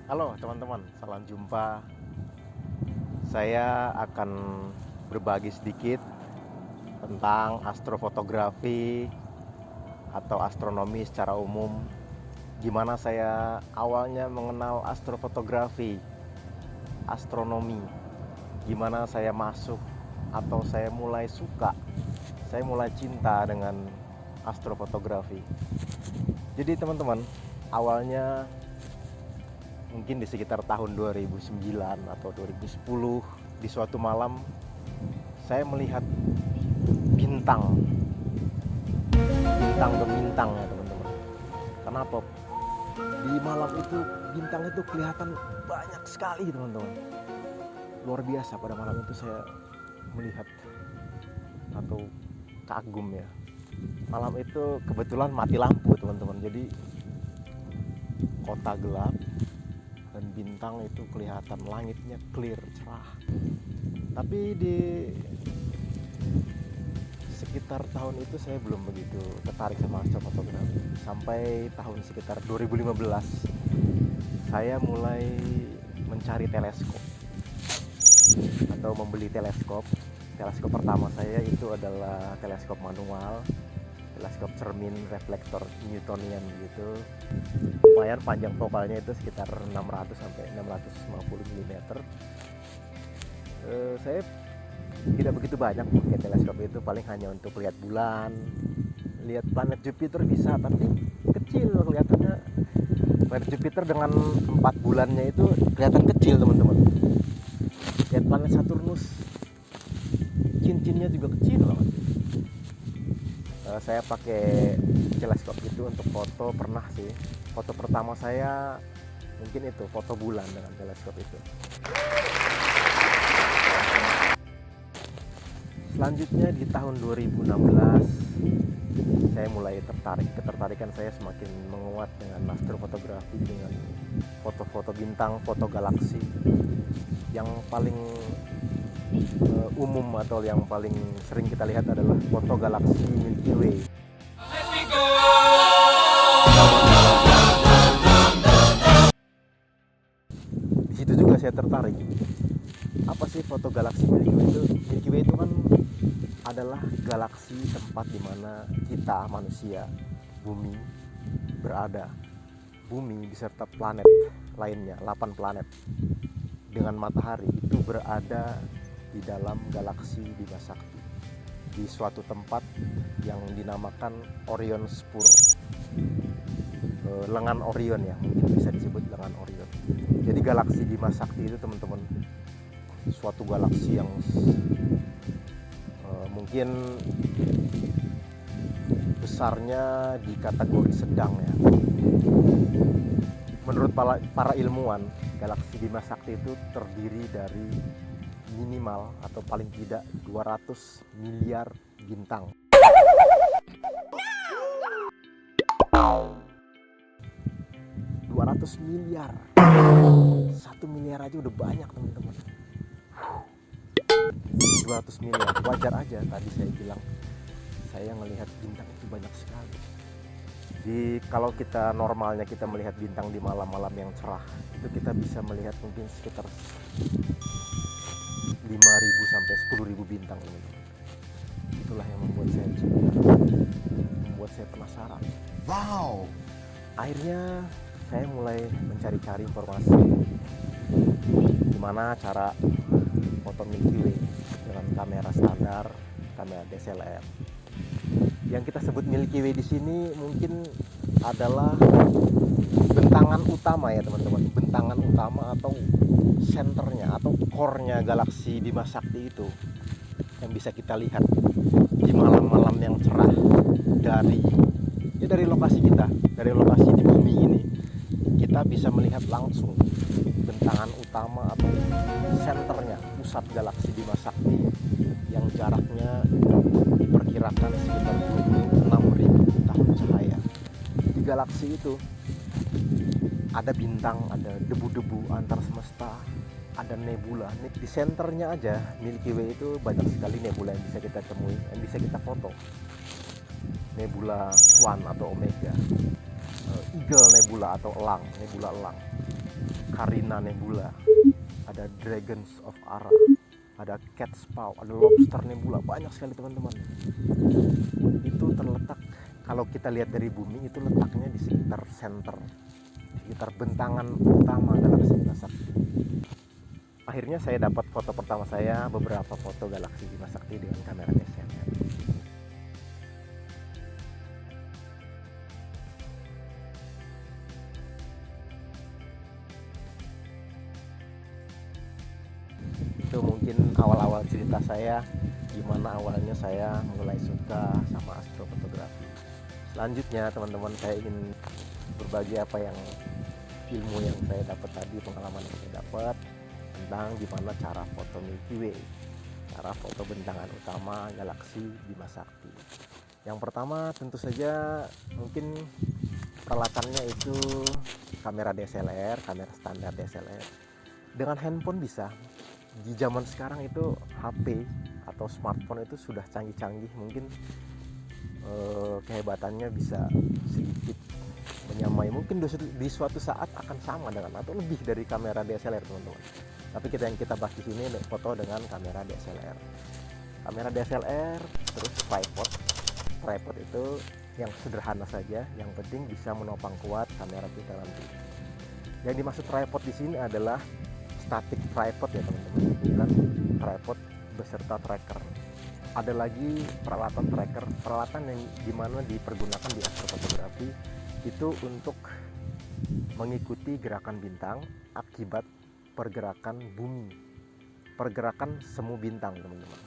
Halo teman-teman, salam jumpa. Saya akan berbagi sedikit tentang astrofotografi atau astronomi secara umum. Gimana saya awalnya mengenal astrofotografi, astronomi. Gimana saya masuk atau saya mulai suka, saya mulai cinta dengan astrofotografi. Jadi teman-teman, awalnya mungkin di sekitar tahun 2009 atau 2010, di suatu malam saya melihat bintang gemintang ya teman-teman. Kenapa? Di malam itu bintang itu kelihatan banyak sekali teman-teman. Luar biasa, pada malam itu saya melihat atau kagum ya. Malam itu kebetulan mati lampu teman-teman, jadi kota gelap dan bintang itu kelihatan, langitnya clear, cerah. Tapi di sekitar tahun itu saya belum begitu tertarik sama astrofotografi. Sampai tahun sekitar 2015 saya mulai mencari teleskop atau membeli teleskop. Teleskop pertama saya itu adalah teleskop manual, teleskop cermin reflektor Newtonian gitu. Lumayan panjang fokalnya itu sekitar 600 sampai 650 mm. Saya tidak begitu banyak pakai teleskop itu, paling hanya untuk lihat bulan, lihat planet Jupiter bisa, tapi kecil kelihatannya. Planet Jupiter dengan 4 bulannya itu kelihatan kecil teman-teman. Lihat planet Saturnus, cincinnya juga kecil banget. Saya pakai teleskop itu untuk foto, pernah sih. Foto pertama saya mungkin itu foto bulan dengan teleskop itu. Selanjutnya di tahun 2016 saya mulai tertarik. Ketertarikan saya semakin menguat dengan astrofotografi, dengan foto-foto bintang, foto galaksi. Yang paling umum atau yang paling sering kita lihat adalah foto galaksi Milky Way. Di situ juga saya tertarik. Apa sih foto galaksi Milky Way itu? Milky Way itu kan adalah galaksi tempat di mana kita manusia, bumi, berada. Bumi beserta planet lainnya, 8 planet dengan matahari itu berada di dalam galaksi Bima Sakti, di suatu tempat yang dinamakan Orion Spur, lengan Orion ya, mungkin bisa disebut lengan Orion. Jadi galaksi Bima Sakti itu teman-teman suatu galaksi yang mungkin besarnya di kategori sedang ya. Menurut para ilmuwan, galaksi Bima Sakti itu terdiri dari minimal atau paling tidak 200 miliar bintang. 200 miliar. 1 miliar aja udah banyak teman-teman. 200 miliar, wajar aja tadi saya bilang saya melihat bintang itu banyak sekali. Kalau kita normalnya kita melihat bintang di malam-malam yang cerah, itu kita bisa melihat mungkin sekitar 5.000 sampai 10.000 bintang ini. Itulah yang membuat saya cinta, membuat saya penasaran. Wow. Akhirnya saya mulai mencari-cari informasi gimana cara foto Milky Way dengan kamera standar, kamera DSLR. Yang kita sebut Milky Way di sini mungkin adalah bentangan utama ya teman-teman, bentangan utama atau senternya atau core-nya galaksi Bima Sakti itu yang bisa kita lihat di malam-malam yang cerah dari lokasi kita, dari lokasi di bumi ini. Kita bisa melihat langsung bentangan utama atau senternya, pusat galaksi Bima Sakti yang jaraknya diperkirakan sekitar 26.000 tahun cahaya. Di galaksi itu ada bintang, ada debu-debu antar semesta, ada nebula. Di senternya aja Milky Way itu banyak sekali nebula yang bisa kita temui, yang bisa kita foto. Nebula Swan atau Omega, Eagle Nebula atau nebula elang. Carina Nebula, ada Dragons of Ara, ada Catspaw, ada Lobster Nebula, banyak sekali teman-teman. Itu terletak, kalau kita lihat dari bumi, itu letaknya di sekitar center, di sekitar bentangan utama galaksi Bima Sakti. Akhirnya saya dapat foto pertama saya, beberapa foto galaksi Bima Sakti dengan kamera DSLR. Itu mungkin awal-awal cerita saya, gimana awalnya saya mulai suka sama astrofotografi. Selanjutnya teman-teman, saya ingin berbagi apa yang ilmu yang saya dapat tadi, pengalaman yang saya dapat tentang gimana cara foto Milky Way, cara foto bentangan utama galaksi Bima Sakti. Yang pertama tentu saja mungkin peralatannya itu kamera DSLR, kamera standar DSLR. Dengan handphone bisa. Di zaman sekarang itu HP atau smartphone itu sudah canggih-canggih, mungkin kehebatannya bisa sedikit menyamai, mungkin di suatu saat akan sama dengan atau lebih dari kamera DSLR teman-teman. Tapi yang kita bahas di sini foto dengan kamera DSLR. Kamera DSLR terus tripod itu yang sederhana saja, yang penting bisa menopang kuat kamera kita nanti. Yang dimaksud tripod di sini adalah static tripod ya teman-teman, bukan tripod beserta tracker. Ada lagi peralatan tracker, peralatan yang dimana dipergunakan di astrofotografi itu untuk mengikuti gerakan bintang akibat pergerakan bumi, pergerakan semu bintang teman-teman.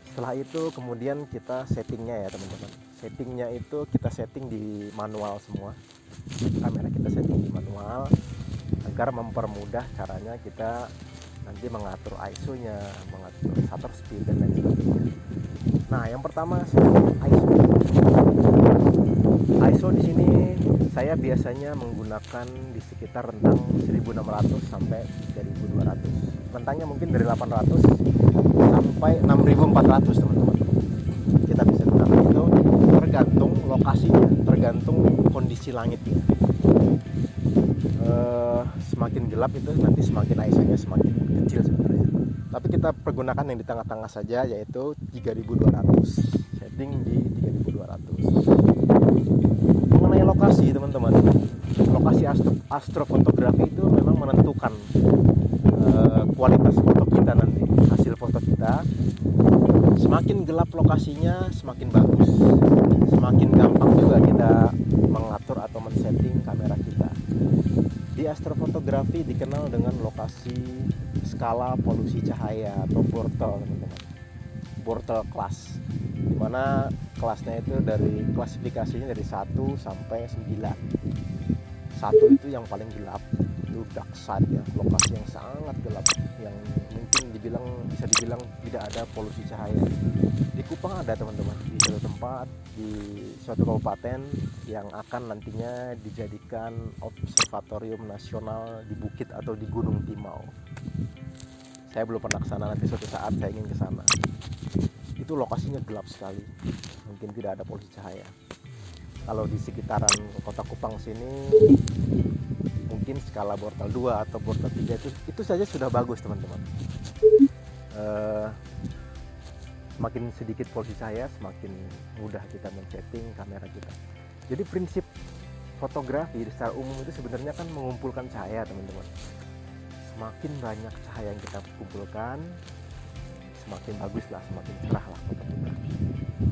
Setelah itu kemudian kita settingnya ya teman-teman. Settingnya itu kita setting di manual semua. Kamera kita setting di manual agar mempermudah caranya kita nanti mengatur ISO-nya, mengatur shutter speed dan lain sebagainya. Nah, yang pertama ISO. ISO di sini saya biasanya menggunakan di sekitar rentang 1600 sampai 3200. Rentangnya mungkin dari 800 sampai 6400 teman-teman. Kita bisa gunakan itu tergantung lokasinya, tergantung kondisi langitnya. Semakin gelap itu nanti semakin ISO-nya semakin kecil sebenarnya. Tapi kita pergunakan yang di tengah-tengah saja, yaitu 3200. Setting di 3200. Mengenai lokasi teman-teman, lokasi astrofotografi itu memang menentukan kualitas foto kita nanti, hasil foto kita. Semakin gelap lokasinya semakin bagus, semakin gampang juga kita mengatur atau men-setting kamera kita. Di astrofotografi dikenal dengan lokasi skala polusi cahaya atau Bortle teman-teman, Bortle class, dimana kelasnya itu dari klasifikasinya dari 1 sampai 9. 1 itu yang paling gelap, itu dark side ya, lokasi yang sangat gelap, yang mungkin bisa dibilang tidak ada polusi cahaya. Di Kupang ada teman-teman, di suatu tempat, di suatu kabupaten yang akan nantinya dijadikan observatorium nasional di bukit atau di Gunung Timau. Saya belum pernah ke sana, nanti suatu saat saya ingin ke sana. Itu lokasinya gelap sekali, mungkin tidak ada polusi cahaya. Kalau di sekitaran kota Kupang sini mungkin skala Bortle 2 atau Bortle 3 itu saja sudah bagus teman-teman. Semakin sedikit polusi cahaya semakin mudah kita men-setting kamera kita. Jadi prinsip fotografi secara umum itu sebenarnya kan mengumpulkan cahaya teman-teman. Semakin banyak cahaya yang kita kumpulkan, semakin bagus lah, semakin cerah lah foto kita.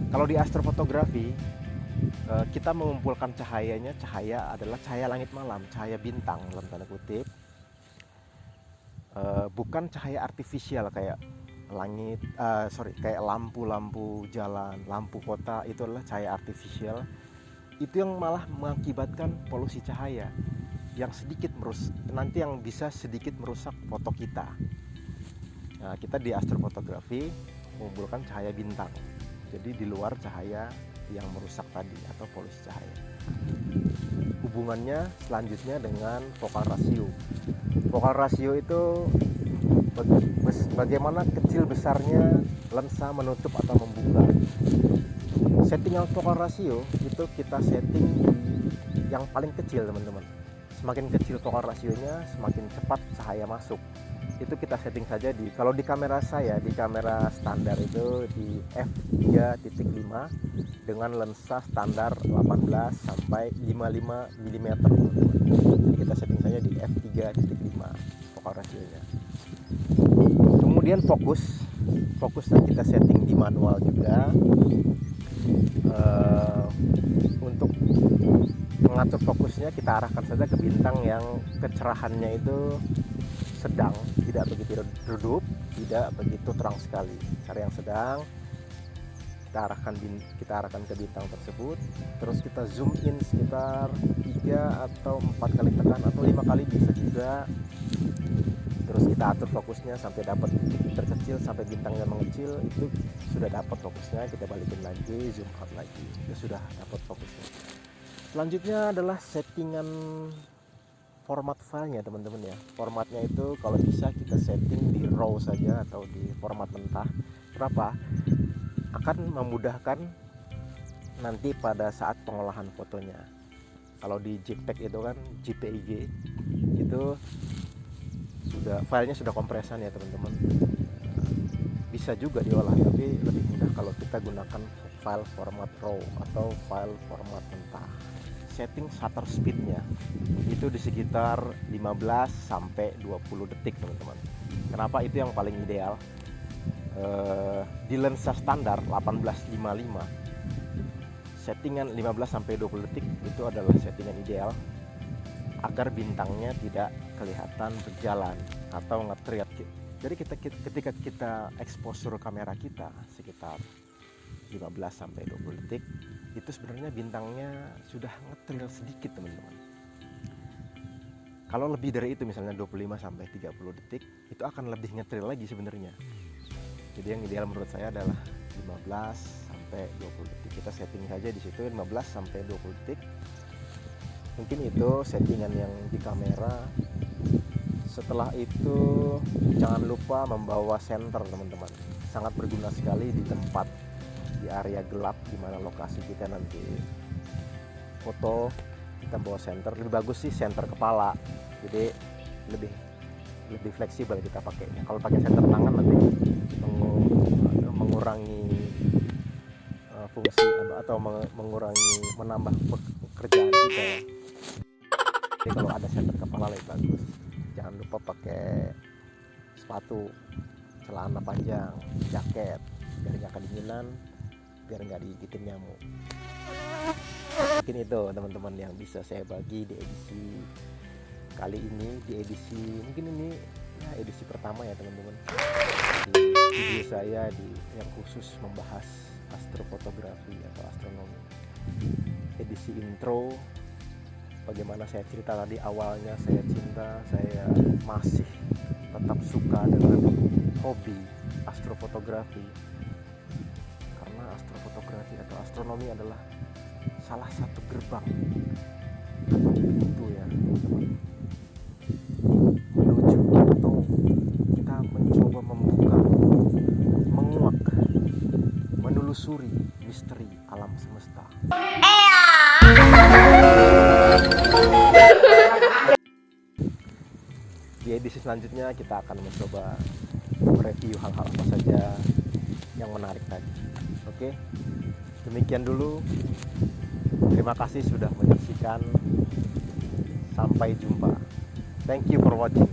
Kalau di astrofotografi kita mengumpulkan cahayanya, cahaya adalah cahaya langit malam, cahaya bintang dalam tanda kutip, bukan cahaya artifisial kayak kayak lampu-lampu jalan, lampu kota. Itu adalah cahaya artifisial. Itu yang malah mengakibatkan polusi cahaya yang sedikit nanti yang bisa sedikit merusak foto kita. Nah, kita di astrofotografi mengumpulkan cahaya bintang, jadi di luar cahaya yang merusak tadi atau polusi cahaya. Hubungannya selanjutnya dengan focal ratio. Focal ratio itu bagaimana kecil besarnya lensa menutup atau membuka. Settingan focal ratio itu kita setting yang paling kecil teman-teman, Semakin kecil focal rasionya, semakin cepat cahaya masuk. Itu kita setting saja kalau di kamera saya, di kamera standar itu di f3.5 dengan lensa standar 18 sampai 55 mm. Jadi kita setting saja di f3.5 focal rasionya. Kemudian fokusnya kita setting di manual juga. Untuk mengatur fokusnya kita arahkan saja ke bintang yang kecerahannya itu sedang, tidak begitu redup, tidak begitu terang sekali. Cara yang sedang kita arahkan ke bintang tersebut. Terus kita zoom in sekitar 3 atau 4 kali tekan atau 5 kali bisa juga. Terus kita atur fokusnya sampai dapat terkecil sampai bintangnya mengecil, itu sudah dapat fokusnya. Kita balikin lagi, zoom out lagi, itu sudah dapat fokusnya. Selanjutnya adalah settingan format filenya teman-teman ya. Formatnya itu kalau bisa kita setting di RAW saja atau di format mentah. Kenapa? Akan memudahkan nanti pada saat pengolahan fotonya. Kalau di JPEG itu kan, JPEG itu filenya sudah kompresan ya teman-teman. Bisa juga diolah, tapi lebih mudah kalau kita gunakan file format RAW atau file format mentah. Setting shutter speednya itu di sekitar 15 sampai 20 detik teman-teman. Kenapa itu yang paling ideal? Di lensa standar 1855 settingan 15 sampai 20 detik itu adalah settingan ideal agar bintangnya tidak kelihatan berjalan atau nge-triat. Jadi ketika kita exposure kamera kita sekitar 15 sampai 20 detik, itu sebenarnya bintangnya sudah nge-trail sedikit teman-teman. Kalau lebih dari itu misalnya 25 sampai 30 detik, itu akan lebih nge-trail lagi sebenarnya. Jadi yang ideal menurut saya adalah 15 sampai 20 detik. Kita setting saja di situ 15 sampai 20 detik. Mungkin itu settingan yang di kamera. Setelah itu jangan lupa membawa senter teman-teman. Sangat berguna sekali di tempat, di area gelap di mana lokasi kita nanti foto. Kita bawa senter, lebih bagus sih senter kepala. Jadi lebih fleksibel kita pakainya. Kalau pakai senter tangan nanti mengurangi fungsi atau menambah pekerjaan kita. Jadi kalau ada senter kepala lebih bagus. Jangan lupa pakai sepatu, celana panjang, jaket biar nggak kedinginan, biar nggak digigitin nyamuk. Mungkin itu teman-teman yang bisa saya bagi di edisi kali ini, mungkin ini ya edisi pertama ya teman-teman, di video saya yang khusus membahas astrofotografi atau astronomi. Edisi intro, bagaimana saya cerita tadi awalnya saya masih tetap suka dengan hobi astrofotografi, karena astrofotografi atau astronomi adalah salah satu gerbang atau pintu ya teman-teman, menuju atau kita mencoba membuka, menguak, menelusuri misteri alam semesta. Di edisi selanjutnya kita akan mencoba mereview hal-hal apa saja yang menarik tadi. Oke, demikian dulu. Terima kasih sudah menyaksikan. Sampai jumpa. Thank you for watching.